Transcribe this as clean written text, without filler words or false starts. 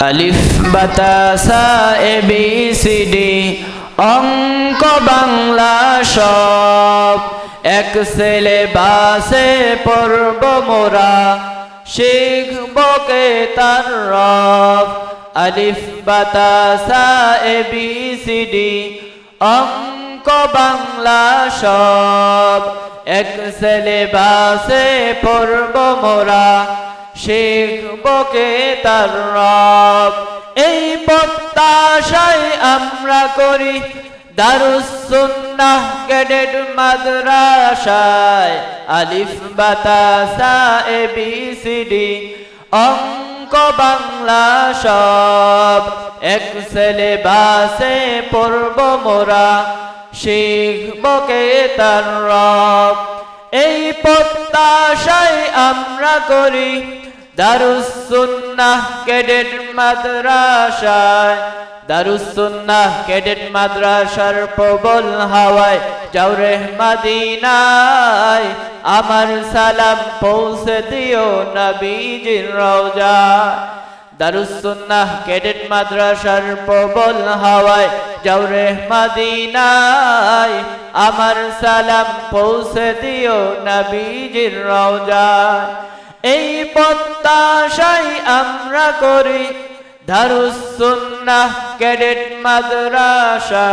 আলিফ বাতা সা A B C D অঙ্ক বাংলা সব এক সিলেবাসে পড়ব মোরা শিখব কে তার রব আলিফ বাতা সা এ বি সি ডি অঙ্ক বাংলা সব এক সিলেবাসে পড়ব মোরা শিখব কে তার রব এই প্রত্যাশায় আমরা করি দারুস সুন্নাহ ক্যাডেট মাদ্রাসায় আলিফ বাতা সা এ বি সি ডি অঙ্ক বাংলা সব এক সিলেবাসে পড়ব মোরা শিখব কে তার রব এই প্রত্যাশায় আমরা করি দারুস সুন্নাহ ক্যাডেট মাদ্রাসায় দারুস সুন্নাহ ক্যাডেট মাদ্রাসার প্রবল হাওয়ায় যাও রে মদিনায় আমার সালাম পৌঁছে দিও নবীজির রওজায় দারুস সুন্নাহ ক্যাডেট মাদ্রাসার প্রবল হাওয়ায় যাও রে মদিনায় আমার সালাম পৌঁছে দিও নবীজির রওজায় এই প্রত্যাশায় আমরা করি দারুস সুন্নাহ ক্যাডেট মাদ্রাসা।